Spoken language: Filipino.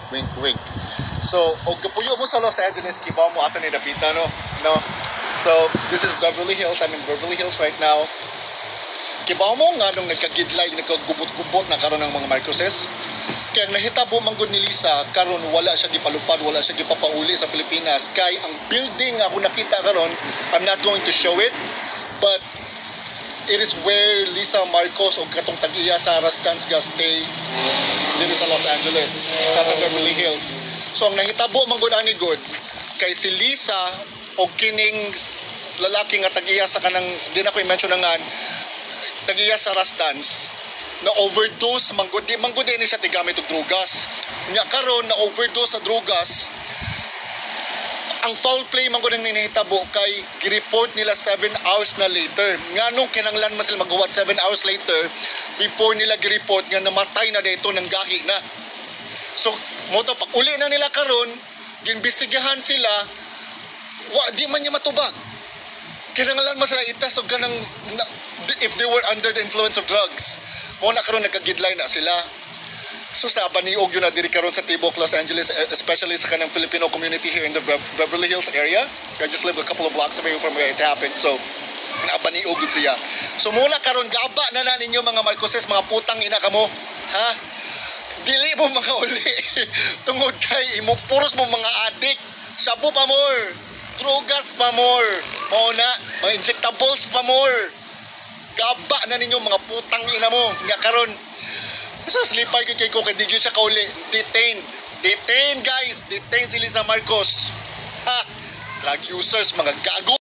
Wink, wink. So, og kapuyo mo sa Los Angeles, kibaw mo asa ni dapita, no? No? So, this is Beverly Hills. I'm in Beverly Hills right now. Kibaw mo nga nung nagkagidlay, nagkagubot-gubot na karon ng mga Marcoses. Kaya nahitabo man gud ni Lisa, karon wala siya gipalupad, wala siya gipapauli sa Pilipinas. Kay ang building ako nakita karon, I'm not going to show it, but it is where Lisa Marcos o katong tag-iya Sarah Stansga stay dito sa Los Angeles, sa Beverly Hills. So ang nahitabo man gud ani gud kay si Lisa o kining lalaki nga tag-iya sa kanang di na ko i-mention nga tag-iya sa Rastans na overdose manggudi ni siya tigamit og drugas. Nya karon na overdose sa drugas. Ang foul play man gud ang ninahitabo kay gi-report nila 7 hours na later. Nganong kinanglan man sila maghuwat 7 hours later before nila gi-report nga namatay na dito ng gahi na. So mo to pag uli na nila karon, ginbestigahan sila, di man niya matubag. Kinanglan man sila itas og kanang if they were under the influence of drugs. Mo na karon nagkagidlay na sila. So sa paniog yun na diri karon sa Tibok, Los Angeles, especially sa kanang Filipino community here in the Beverly Hills area. I just live a couple of blocks away from where it happened. So napaniog yun siya. So muna karon gaba na ninyo mga Marcoses, mga putang ina kamo. Ha? Dili mo mga uli. Tungod kay imo puros mo mga adik. Shabu pa more. Drugas pa more. Mao na, mga injectables pa more. Gaba na ninyo mga putang ina mo. Nga karon. So slipper ko kay ko kay digyo siya kauli. Detained guys. Detained si Lisa Marcos. Ha? Drug users, mga gago.